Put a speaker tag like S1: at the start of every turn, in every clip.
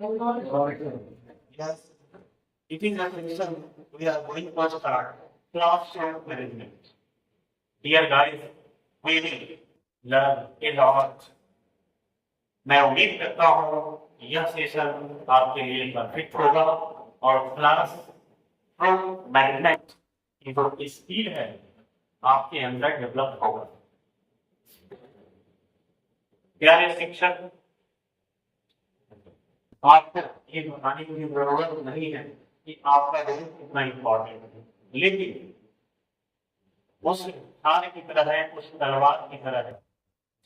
S1: Yes, it is a section we are going to start. Classroom management. Dear guys, we will learn a lot. मैं उम्मीद करता हूँ यह session आपके लिए परफेक्ट होगा और क्लास मैनेजमेंट की जो स्किल है आपके अंदर डेवलप होगा। प्यारे शिक्षक, आपको ये बताने की जरूरत नहीं है कि आपका रोल कितना इम्पोर्टेंट है, लेकिन उस हाथ की तरह है, उस तलवार की तरह है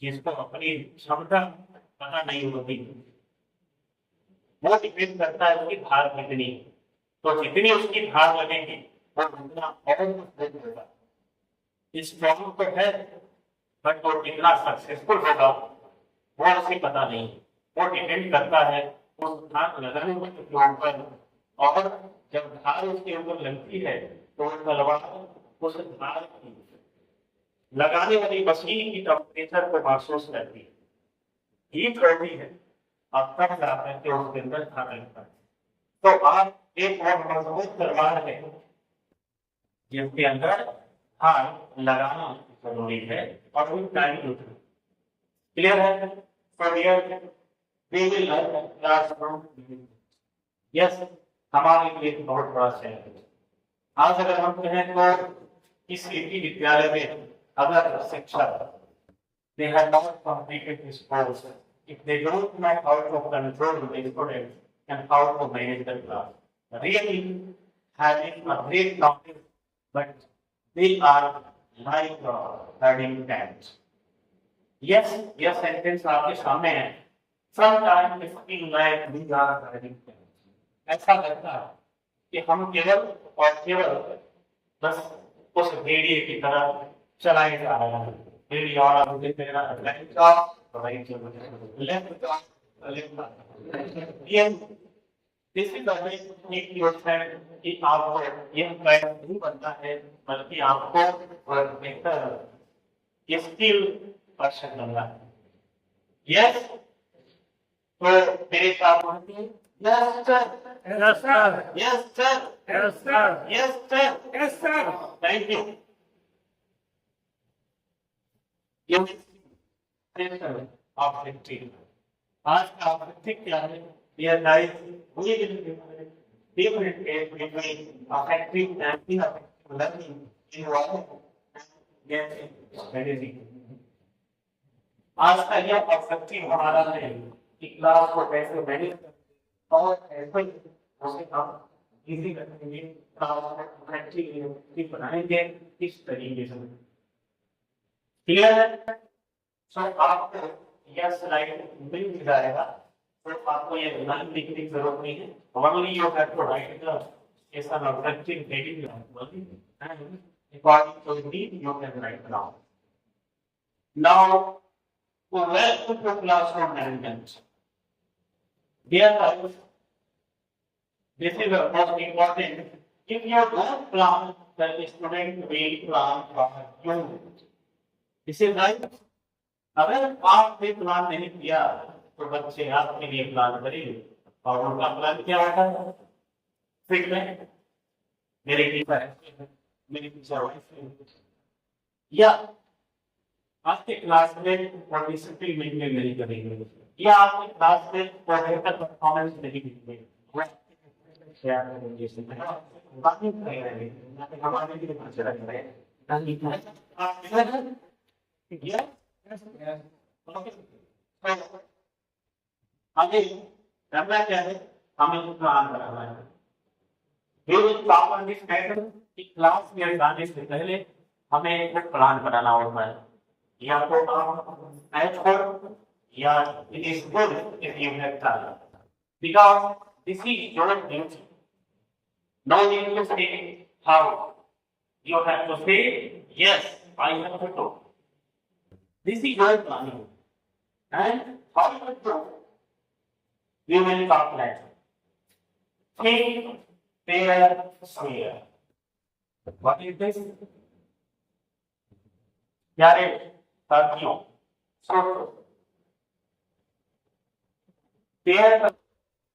S1: जिसको अपनी क्षमता पता नहीं होती, वो डिपेंड करता है उसकी धार कितनी। तो जितनी उसकी धार लगेगी वो उतना होगा। इस प्रॉब्लम तो है, बट वो कितना सक्सेसफुल होगा वो उसे पता नहीं। वो डिपेंड करता है उस धार लगाने के ऊपर, और जब धार उसके ऊपर लगती है तो तलवार उस धार की लगाने वाली मशीन की टेम्परेचर को महसूस करती है, हीट रहती है, अब तब जाता है कि उसके अंदर धार लगता है। तो आप एक बहुत मजबूत तलवार है जिसके अंदर धार लगाना जरूरी है और वो टाइम क्लियर है। यस, हमारे लिए बहुत बड़ा शहर है। आज अगर हम कहें तो इस विद्यालय में अगर शिक्षक they have not completed this course, if they don't know how to control the students and how to manage the class, really having a great knowledge, but they are like herding cats. Yes, yes sentence आपके सामने है। Sometimes it feels like we are herding cats. ऐसा लगता है कि हम केवल और केवल बस उस भेड़िए की तरह चलाए जा रहे हैं। भेड़िए और मुझे तेरा राइट का राइट लेफ्ट का लेफ्ट। ये दिस इज द वे एक योजना कि आपको यह प्लान नहीं बनता है, बल्कि आपको बेहतर स्किल पर्सन बनना है। यस, तो मेरे साथ बोलते yes sir, yes sir, yes sir, yes sir, yes sir, yes sir, thank you. Objective आज का ऑब्जेक्टिव क्या है? Dear guys, we will differentiate between affective and ineffective learning in one gate strategy. आज का यह ऑब्जेक्टिव हमारा है कि क्लास को कैसे मैनेज और ऐसे उसे हम इजी करेंगे, क्लास को इफेक्टिव बनाएंगे इस तरीके से। क्लियर है? सो आपको यह स्लाइड मिल जाएगा, तो आपको ये ध्यान लिखने की जरूरत नहीं है। Only you have to write the session objective heading and according to the need you can write down. Now welcome to classroom management. Dear guys, this is the most important. If you don't plan, then the student will plan for you. This is right. अगर आपने plan नहीं किया तो बच्चे आपके लिए plan करेंगे, और उनका प्लान क्या होता है? फिर में मेरे टीचर मेरी टीचर या आपके क्लास में डिसिप्लिन मेंटेन नहीं करेंगे, या आपके क्लास में बेहतर परफॉर्मेंस नहीं देंगे, हमारे लिए हमें करना क्या है? हमें प्लान करना है। क्लास में जाने से पहले हमें एक प्लान बनाना होता है, या तो आप या it is good if you have time, because this is your duty. No need to say how, you have to say yes, I have to do. This is your planning, and how you do we will talk later. Think, pair, square. What is this? प्यारे साथियों, pair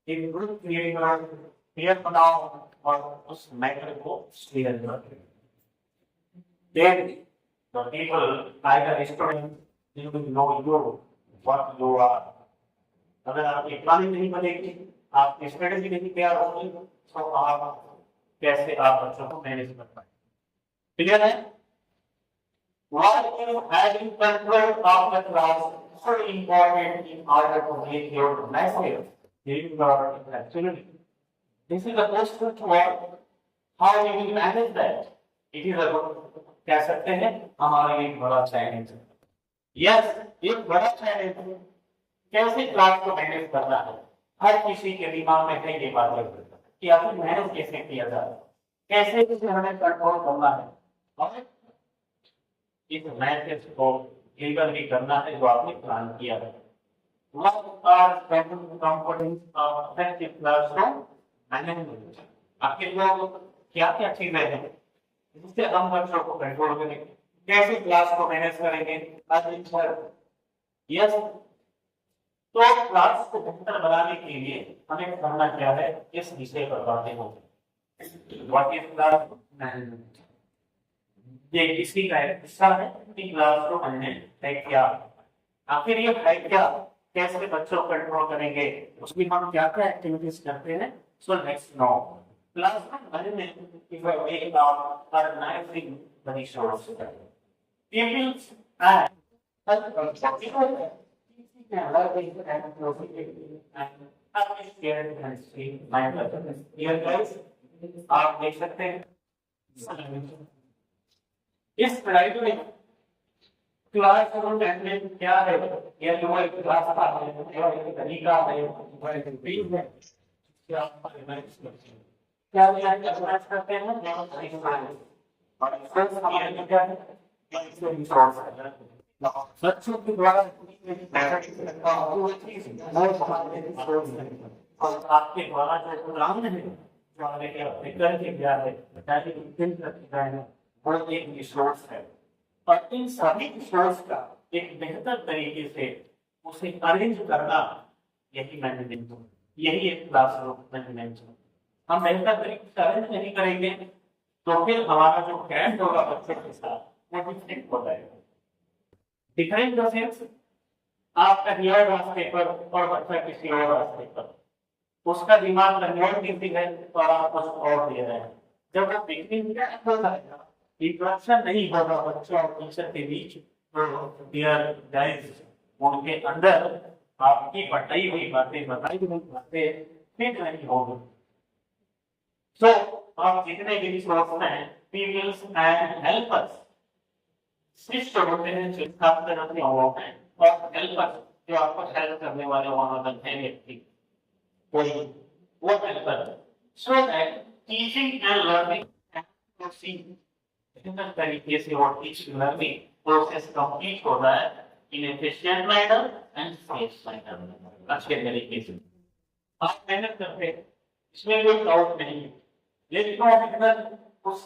S1: एक group clear बनाओ और उस matter को clear करो। Then the people, either student, you will know you what you are. अगर आपकी प्लानिंग नहीं बनेगी, आपकी स्ट्रेटेजी नहीं तैयार होगी, तो आप कैसे आप बच्चों को मैनेज कर पाएंगे? क्लियर है? While you having control of the class so important in order to make your message in your actually. This is the question to how you will manage that. It is a कह सकते हैं हमारे एक बड़ा challenge है। Yes, एक बड़ा challenge है। कैसे क्लास को मैनेज करना है, हर किसी के दिमाग में है ये बात कि आखिर मैनेज कैसे किया जाए, कैसे इसे हमें कंट्रोल करना है और इस मैसेज को डिलीवर भी करना है जो आपने प्लान किया है। What are special components of effective classroom management? आखिर वो क्या-क्या चीजें हैं जिससे हम बच्चों को कंट्रोल करेंगे, कैसे क्लास को मैनेज करेंगे? यस, तो क्लास को बेहतर बनाने के लिए हमें करना क्या है, इस विषय पर बातें होंगी। What is class management? ये किसी का एक हिस्सा है कि क्लास को हमने है क्या, आखिर ये है क्या, कैसे बच्चों को कंट्रोल करेंगे, उसमें हम क्या क्या एक्टिविटीज करते हैं। So let's no classroom management is a way of organizing the resources. Pupils and Here guys, आप देख सकते हैं इस स्लाइड में क्लासरूम मैनेजमेंट क्या है, या जो एक क्लास का है, या एक तरीका है, वह एक टीम है, क्या आप मैनेज करते हैं, क्या मैनेज करते हैं और क्या है बच्चों के द्वारा आपके द्वारा जो प्लान है, जो आपने करके दिया है, वो एक रिसोर्स है और इन सभी रिसोर्स का एक बेहतर तरीके से उसे अरेंज करना, यही मैनेजमेंट, यही एक क्लासरूम मैनेजमेंट। हम बेहतर तरीके से अरेंज नहीं करेंगे तो फिर हमारा जो गैप होगा बच्चे के साथ वो डिफरेंट हो जाएगा। डिफरेंट द सेंस आपका हियर रास्ते पर और बच्चा किसी और रास्ते पर, उसका दिमाग कन्वर्ट किसी है और आप कुछ और दे रहे हैं। जब वो देखने होता है इंटरेक्शन नहीं होगा बच्चों और टीचर के बीच, डियर गाइस उनके अंदर आपकी बताई हुई बातें, बताई हुई बातें फिट नहीं होगी। So, आप जितने भी रिसोर्स हैं, pupils and helpers, शिष्य होते हैं जो छात्र अपने अनुभव हैं और हेल्पर्स जो आपको हेल्प करने वाले वहां बनते हैं व्यक्ति, कोई वो helper, so that teaching and learning can proceed बेहतर तरीके से वो टीचिंग लर्निंग प्रोसेस कंप्लीट होता है इन efficient manner and safe manner, अच्छे तरीके से आप मेहनत करते हैं, इसमें कोई डाउट नहीं है। लेकिन अगर उस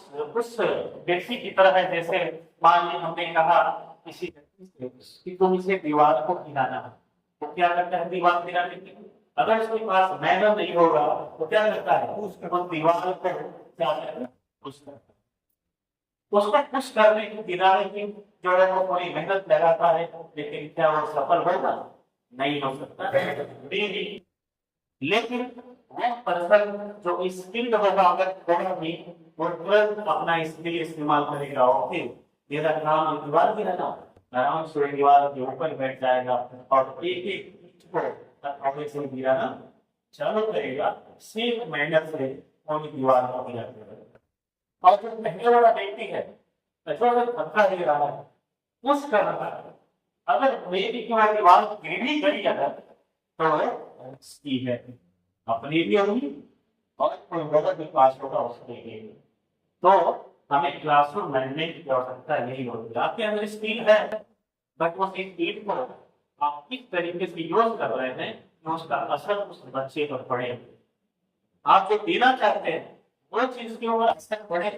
S1: व्यक्ति की तरह है, जैसे मान लीजिए हमने कहा किसी कि तुम इसे दीवार को गिराना है, तो क्या करता है दीवार गिराने के लिए? अगर उसके पास मैनर नहीं होगा तो क्या करता है उस दीवार को क्या करता है उसको पुश करने की गिराने की जो है वो थोड़ी मेहनत लगाता है, लेकिन क्या वो सफल होगा? नहीं हो सकता। लेकिन वो पर्सन जो स्किल्ड होगा, अगर थोड़ा भी वो तुरंत अपना स्किल इस्तेमाल करेगा, ओके मेरा काम दीवार गिराना, आराम से दीवार के ऊपर बैठ जाएगा और एक एक को से गिराना चालू करेगा, सेफ मैनर से वो दीवार को गिराएगा। और जो पहले वाला व्यक्ति है धक्का दे रहा है, पुश कर रहा है, अगर मेरी दीवार गिरनी करी अगर तो इसकी है अपनी भी होगी और कोई बड़ा भी पास होगा उसके लिए। तो हमें क्लासरूम मैनेजमेंट की आवश्यकता यही होगी। आपके अंदर स्किल है बट वो स्किल को आप किस तरीके से यूज कर रहे हैं कि उसका असर उस बच्चे पर पड़े। आप जो देना चाहते हैं वो चीज के ऊपर असर पड़े,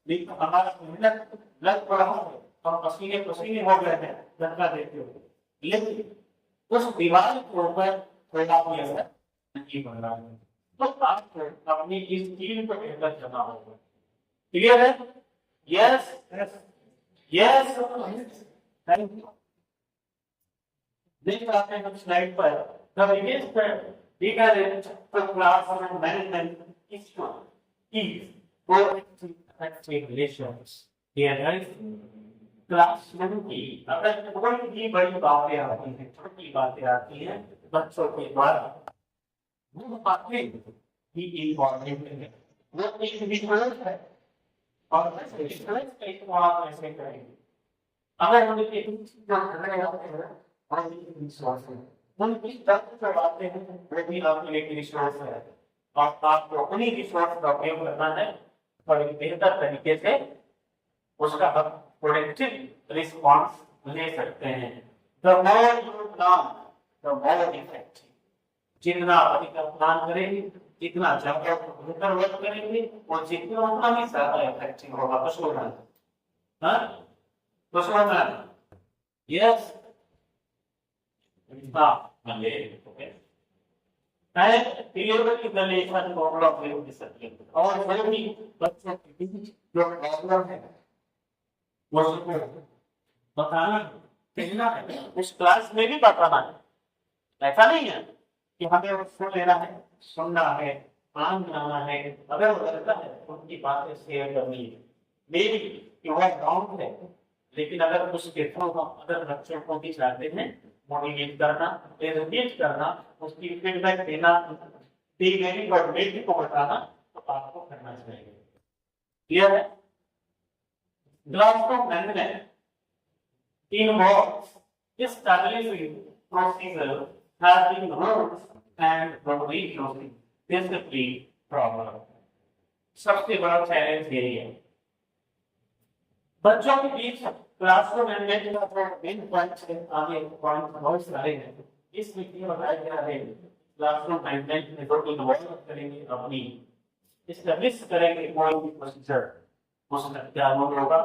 S1: लेकिन हमारा मेहनत लग पड़ा हो, हम पसीने पसीने हो गए हैं धक्का देते हुए, लेकिन उस दीवार के ऊपर थोड़ा भी असर नहीं बन रहा है। तो आपको अपनी इस स्किल को बेहतर करना होगा। क्लियर है? Yes yes. Thank you. देख आते हैं हम स्लाइड पर। The biggest difference for classroom management is proactive relations. Here, right? Classroom की अगर कोई भी बड़ी बातें आती हैं, छोटी बातें आती हैं बच्चों के द्वारा, वो बातें ही इम्पोर्टेंट है। वो एक विश्वास है और विश्वास का इस्तेमाल कैसे करेंगे? अगर हम एक विश्वास है, उनकी तत्व करवाते हैं, वो भी आपके लिए विश्वास है और आपको उन्हीं विश्वास का उपयोग करना है और एक बेहतर तरीके से उसका हम प्रोडक्टिव रिस्पॉन्स ले सकते हैं। The more you plan, the more effective. जितना अधिक प्लान करेंगे, जितना ज्यादा बेहतर वर्क करेंगे, और जितना उतना ही ज्यादा इफेक्टिव होगा। तो सुनना, हाँ, तो सुनना, यस, हाँ, okay. And clearly the relation problem will disappear. और सभी बच्चों के बीच जो प्रॉब्लम है वो बताना, कहना है, उस क्लास में भी बताना है। ऐसा नहीं है कि हमें उसको लेना है, सुनना है, काम करना है। अगर वो लगता है उनकी बातें शेयर करनी है, मेरी कि वह रॉन्ग है, लेकिन अगर उसके थ्रू हम अगर बच्चों को भी चाहते हैं मोटिवेट करना, एजुकेट करना, उसकी फीडबैक देना, फीडबैक और बेटी को बताना, तो आपको करना चाहिए। क्लियर है? Classroom management involves establishing procedure, having rules and regulations, discipline problem. सबसे बड़ा चैलेंज यही है। बच्चों के बीच क्लासरूम मैनेजमेंट का जो मेन पॉइंट है, आगे पॉइंट बहुत सारे हैं। इस वीडियो में बताया गया है क्लासरूम मैनेजमेंट में जो इन्वॉल्व करेंगे, अपनी एस्टैब्लिश करेंगे कोई भी प्रोसीजर, उसका क्या रूल होगा,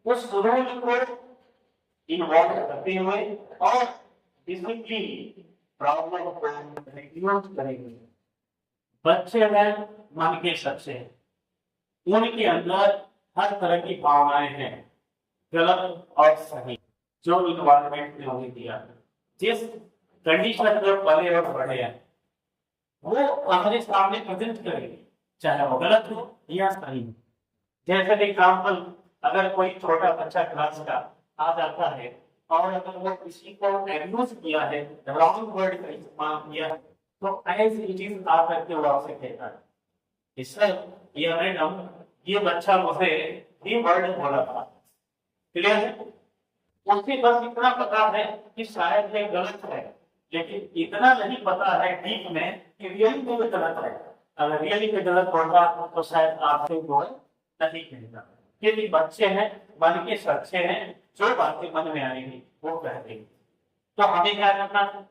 S1: उस रूल को इन्वॉल्व करते हुए और डिसिप्लिन प्रॉब्लम को रिड्यूस करेंगे। बच्चे हैं मन के सबसे, उनके अंदर हर तरह की भावनाएं हैं, गलत और सही, जो इन्वायरमेंट ने उन्हें दिया, जिस कंडीशन में पले और बढ़े हैं, वो हमारे सामने प्रेजेंट करेंगे, चाहे वो गलत हो या सही। जैसे एग्जाम्पल, अगर कोई छोटा बच्चा क्लास का आ जाता है और अगर वो किसी को एब्यूज किया है, रॉन्ग वर्ड का इस्तेमाल किया, तो एज इट इज आकर के वो आपसे कहता है, इससे ये मैडम, ये बच्चा मुझे ये वर्ड बोला था। क्लियर है? उससे बस इतना पता है कि शायद ये गलत है, लेकिन इतना नहीं पता है डीप में कि रियली में गलत है। अगर रियली में गलत होगा तो शायद आपसे वो नहीं कहता। क्योंकि बच्चे हैं, मन के सच्चे हैं, जो बातें मन में आएंगी वो कह देंगे। तो हमें क्या करना है?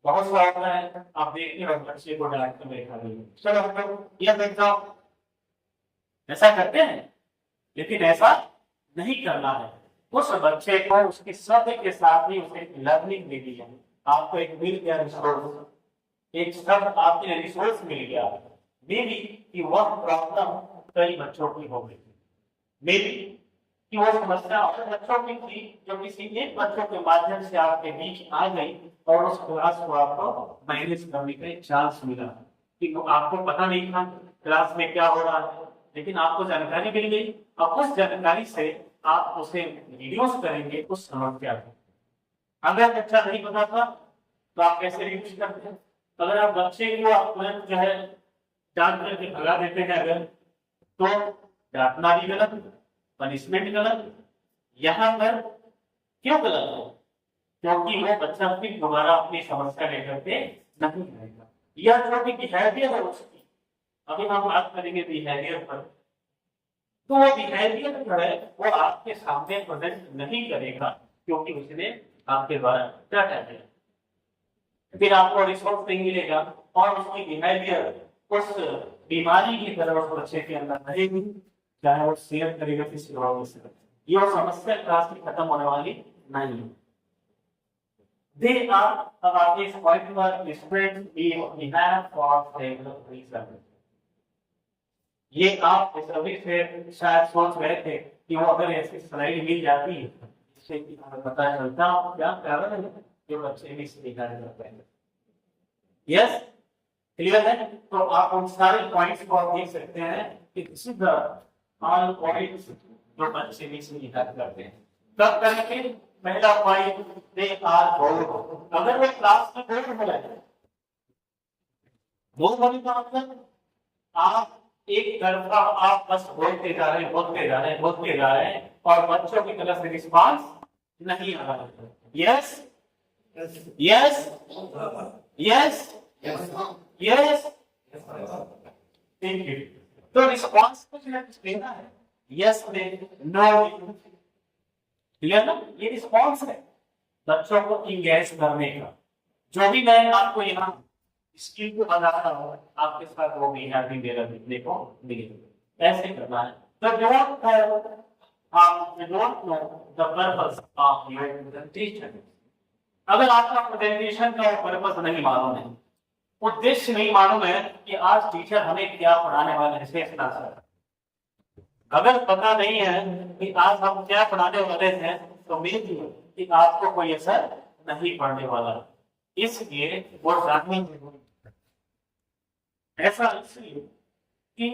S1: बहुत सारा है, आप देखिए और बच्चे को डांट कर बैठा दीजिए, चलो हम लोग ये देख जाओ, ऐसा करते हैं, लेकिन ऐसा नहीं करना है। उस बच्चे को उसके शब्द के साथ ही उसे लर्निंग दे दी है। आपको एक मिल गया रिसोर्स, एक शब्द आपके लिए रिसोर्स मिल गया, मे बी कि वह प्रॉब्लम कई बच्चों की हो गई, मे बी कि वो समस्या और बच्चों की थी जो किसी एक बच्चों के माध्यम से आपके बीच आ गई और उस क्लास को आपको मैनेज करने का एक चांस मिला। कि आपको पता नहीं था क्लास में क्या हो रहा है, लेकिन आपको जानकारी मिल गई और उस जानकारी से आप उसे रिड्यूस करेंगे उस समस्या को। अगर बच्चा नहीं पता था तो आप कैसे रिड्यूस करते हैं? अगर आप बच्चे को आप तुरंत जो है डांट करके भगा देते हैं, अगर तो डांटना भी गलत, पनिशमेंट गलत। यहाँ पर क्यों गलत है? क्योंकि वो बच्चा फिर दोबारा अपनी समस्या लेकर के नहीं आएगा। यह जो भी बिहेवियर है उसकी, अभी हम बात करेंगे बिहेवियर पर, तो वो बिहेवियर जो है वो आपके सामने प्रेजेंट नहीं करेगा, क्योंकि उसने आपके द्वारा डांटा है। फिर आपको रिसोर्स नहीं मिलेगा और उसकी बिहेवियर उस बीमारी की तरह उस बच्चे के अंदर रहेगी, चाहे वो शेयर करेगा किसी और से। ये समस्या क्लास में खत्म होने वाली नहीं है। They are इस पॉइंट पर स्टूडेंट भी है फॉर रीजन। ये आप सर्विस से शायद सोच रहे थे कि वो अगर ऐसी स्लाइड मिल जाती है इससे हमें पता चलता क्या कारण है जो बच्चे भी सीखना करते हैं। यस, क्लियर है? तो आप उन सारे पॉइंट्स को आप देख सकते हैं कि this is the all points जो बच्चे भी सीखना करते हैं। तब करेंगे पहला पॉइंट, दे आर बोर्ड। अगर वो क्लास में बोर्ड हो जाए, बोर्ड होने का मतलब आप एक तरफा आप बस बोलते जा रहे हैं और बच्चों की तरफ से रिस्पांस नहीं आ रहा है। Yes yes yes yes, thank you. तो रिस्पांस कुछ देना है, यस में, नो, क्लियर ना? ये रिस्पांस है बच्चों को इंगेज करने का। जो भी मैं आपको यहाँ स्किल को बता रहा हूँ आपके साथ वो भी यहाँ भी मेरा दिखने को मिलेगा। ऐसे करना है। तो don't know the purpose of your presentation. अगर आपका प्रेजेंटेशन का पर्पस नहीं मालूम है, उद्देश्य नहीं मालूम है कि आज टीचर हमें क्या पढ़ाने वाले हैं, शेषनाथ सर, अगर पता नहीं है कि आज हम क्या पढ़ाने वाले हैं, तो मेरे कि आपको कोई असर नहीं पड़ने वाला। इसलिए वो जानने जरूरी, ऐसा इसलिए कि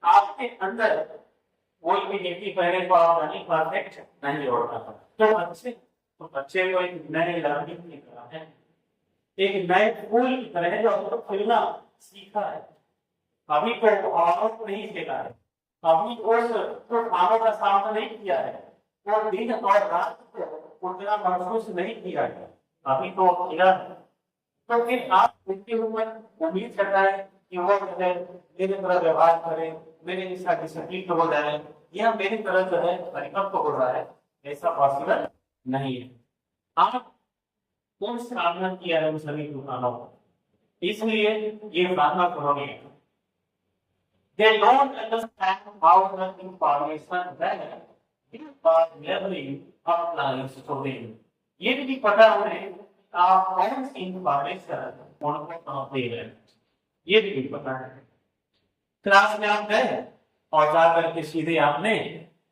S1: आपके अंदर कोई भी नीति पहले को आप नहीं परफेक्ट नहीं होता। तो बच्चे को एक नए लर्निंग की तरह है, एक नए फूल की तरह जो आपको खिलना सीखा है, अभी तो और नहीं सीखा है, अभी उस तो खानों का सामना नहीं किया है, और दिन और रात को उतना महसूस नहीं किया है, अभी तो किया है। तो फिर आप उनके ऊपर उम्मीद करता है कि वो मेरे तरह व्यवहार करे, मेरे जैसा डिसिप्लिन हो जाए, या मेरी तरह जो है परिपक्व हो रहा है, ऐसा पॉसिबल नहीं है। आप कौन सामना किया है उन सभी दुकानों को, इसलिए ये सामना करोगे। They don't understand how the information that you are gathering applies to them. ये भी पता उन्हें आप कौन सी इंफॉर्मेशन उनको कहाँ दे रहे हैं, ये भी पता है। क्लास में आप गए और जाकर के सीधे आपने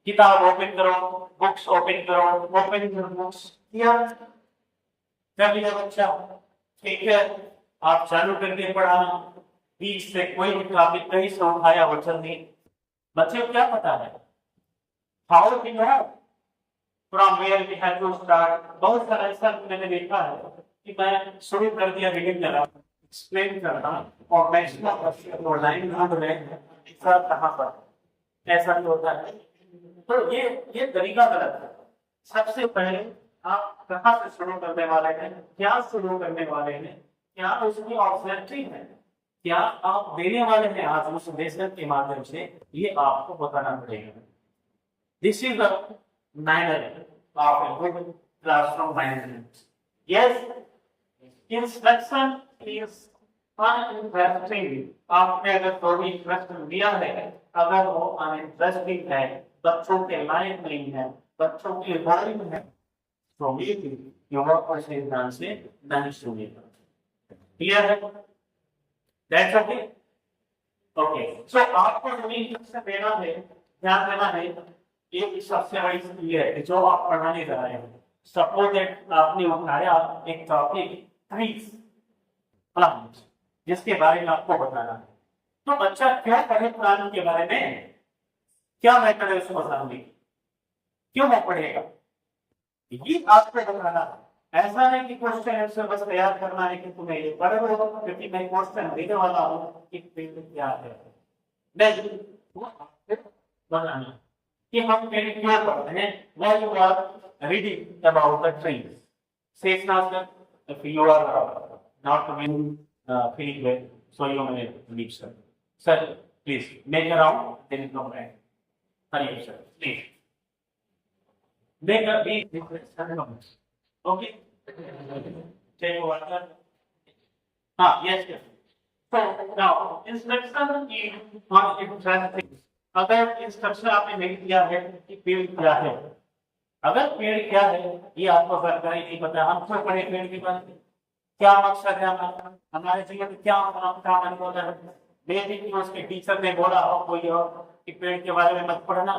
S1: किताब ओपन करो, बुक्स ओपन करो, ओपन बुक्स किया, कर लिया बच्चा, ठीक है, आप चालू करके पढ़ाना, बीच से कोई भी टॉपिक कहीं से उठाया वो चल नहीं। बच्चे को क्या पता है, how do you know from where we have to start. बहुत सारा ऐसा मैंने देखा है कि मैं शुरू कर दिया रीडिंग करना, एक्सप्लेन करना, और मैक्सिमम लाइन ढूंढ रहे हैं सर कहाँ पर, ऐसा नहीं होता है। तो ये तरीका गलत है। सबसे पहले आप कहाँ से शुरू करने वाले हैं, क्या शुरू करने वाले हैं, क्या उसकी ऑब्जेक्टिव है, क्या आप देने वाले हैं आज उस लेसन के माध्यम से, ये आपको बताना पड़ेगा। This is the manner of a good classroom management. Yes, instruction is uninteresting. आपने अगर थोड़ी इंटरेस्ट दिया है, अगर वो अनइंटरेस्टिंग है, बच्चों के लायक नहीं है, बच्चों की बोरिंग है, तो ये और से ध्यान से नहीं सुनेगा। क्लियर है? That's okay. Okay. So आपको जमीन से देना है, ध्यान देना है, एक सबसे बड़ी चीज है जो आप पढ़ाने जा रहे हैं। सपोज दैट आपने उठाया एक टॉपिक ट्रीज, प्लांट, जिसके बारे में आपको बताना है, तो बच्चा क्या पढ़े प्लांट के बारे में, क्या मैटर है उसको बताने, क्यों वो पढ़ेगा, ये आपको बताना है। ऐसा नहीं कि क्वेश्चन आंसर बस तैयार करना है कि तुम्हें ये पढ़ लो, क्योंकि मैं क्वेश्चन देने वाला हूँ कि फील्ड क्या है, नहीं वो बताना कि हम फील्ड क्या पढ़ रहे हैं। Why you are reading about the trees, Sheshnath sir, if you are not feeling well, so you may leave, sir. Sir, please make a round, then you come back. Hurry up, sir, please. Make a big difference. Okay. Take water. Yes, yes. So now instruction is not interesting. अगर instruction आपने नहीं दिया है कि field क्या है, अगर पेड़ क्या है ये आपको जानकारी नहीं पता, हम क्यों पढ़े पेड़ के बारे में, क्या मकसद है हमारा, हमारे जीवन में क्या काम होता है। बेसिक उसके टीचर ने बोला हो कोई हो कि पेड़ के बारे में मत पढ़ना,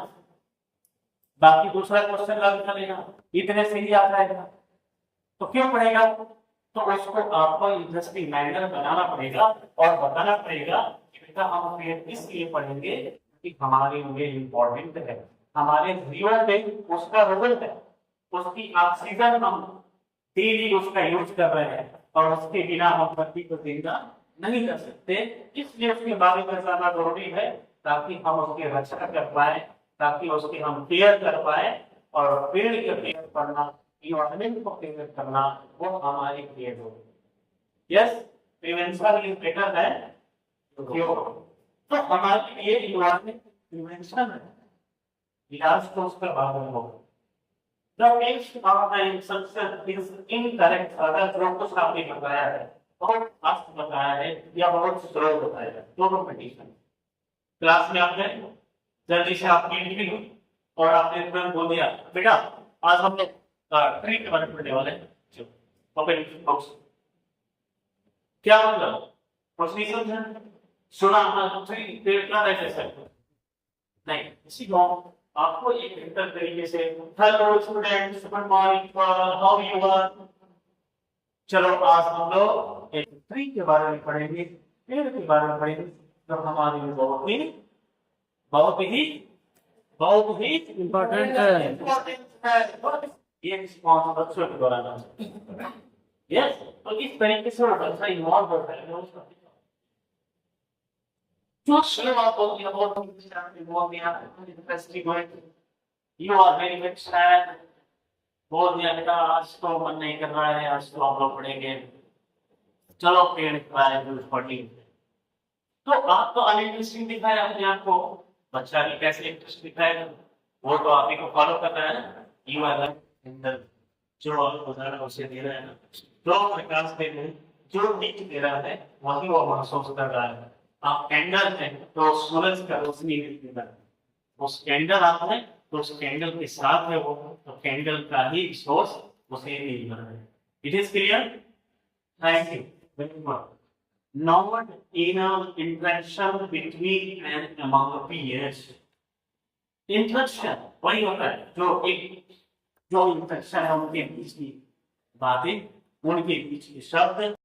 S1: बाकी दूसरा क्वेश्चन लग चलेगा, इतने से ही आ जाएगा, तो क्यों पढ़ेगा। तो उसको आपको इंटरेस्टिंग मैनर बनाना पड़ेगा और बताना पड़ेगा कि बेटा हम पेड़ इसलिए पढ़ेंगे कि हमारे लिए इम्पोर्टेंट है, हमारे जीवन में उसका रोल है, उसकी ऑक्सीजन हम डेली उसका यूज कर रहे हैं और उसके बिना हम धरती को जिंदा नहीं कर सकते, इसलिए उसके बारे में जानना जरूरी है ताकि हम उसकी रक्षा कर पाए, ताकि उसकी हम केयर कर पाए। और पेड़ की केयर करना, इन्वायरमेंट को केयर करना वो हमारी केयर होगी। Yes, prevention is better than cure. तो हमारे लिए इन्वायरमेंट प्रिवेंशन है, इलाज तो उसका बाद में होगा। The next of the instruction is incorrect, अगर जो कुछ आपने बताया है बहुत फास्ट बताया है या बहुत स्लो बताया है, दोनों कंडीशन। क्लास में आपने जल्दी से आपकी एंट्री हुई और आपने तुरंत बोल दिया बेटा आज हम लोग ट्री के बारे में पढ़ने वाले हैं, ओपन बॉक्स। क्या मतलब कुछ नहीं समझा, सुना ट्री पेड़ का ऐसे नहीं, इसी को आपको एक बेहतर तरीके से hello students good morning how you are. चलो आज हम लोग एक ट्री के बारे में पढ़ेंगे, पेड़ के बारे में पढ़ेंगे जो हमारे लिए बहुत ही इम्पोर्टेंट है। ये रिस्पॉन्स बच्चों के दौरान यस, तो इस तरीके से बच्चा इन्वॉल्व होता है। Just about the you are very much sad, बोल दिया बेटा आज तो मन नहीं कर रहा है, आज तो आप लोग पढ़ेंगे, चलो पेड़ पढ़ी। तो आप तो अनइंटरेस्टिंग दिखाया अपने आप को, बच्चा भी कैसे इंटरेस्ट दिखाएगा, वो तो आप ही को फॉलो कर रहा है ना। यू आर जो उदाहरण उसे दे रहा है ना, जो प्रकाश दे रहे जो नीच दे रहा है वही वो महसूस कर रहा है। आप कैंडल है तो सूरज का रोशनी मिलता है, उस कैंडल आप है तो उस कैंडल के साथ है वो, तो कैंडल का ही सोर्स उसे मिल रहा है। It is clear, thank you very much. Not enough interaction between and among the peers. Interaction वही होता है जो इंटरेक्शन है उनके बीच की बातें, उनके बीच के शब्द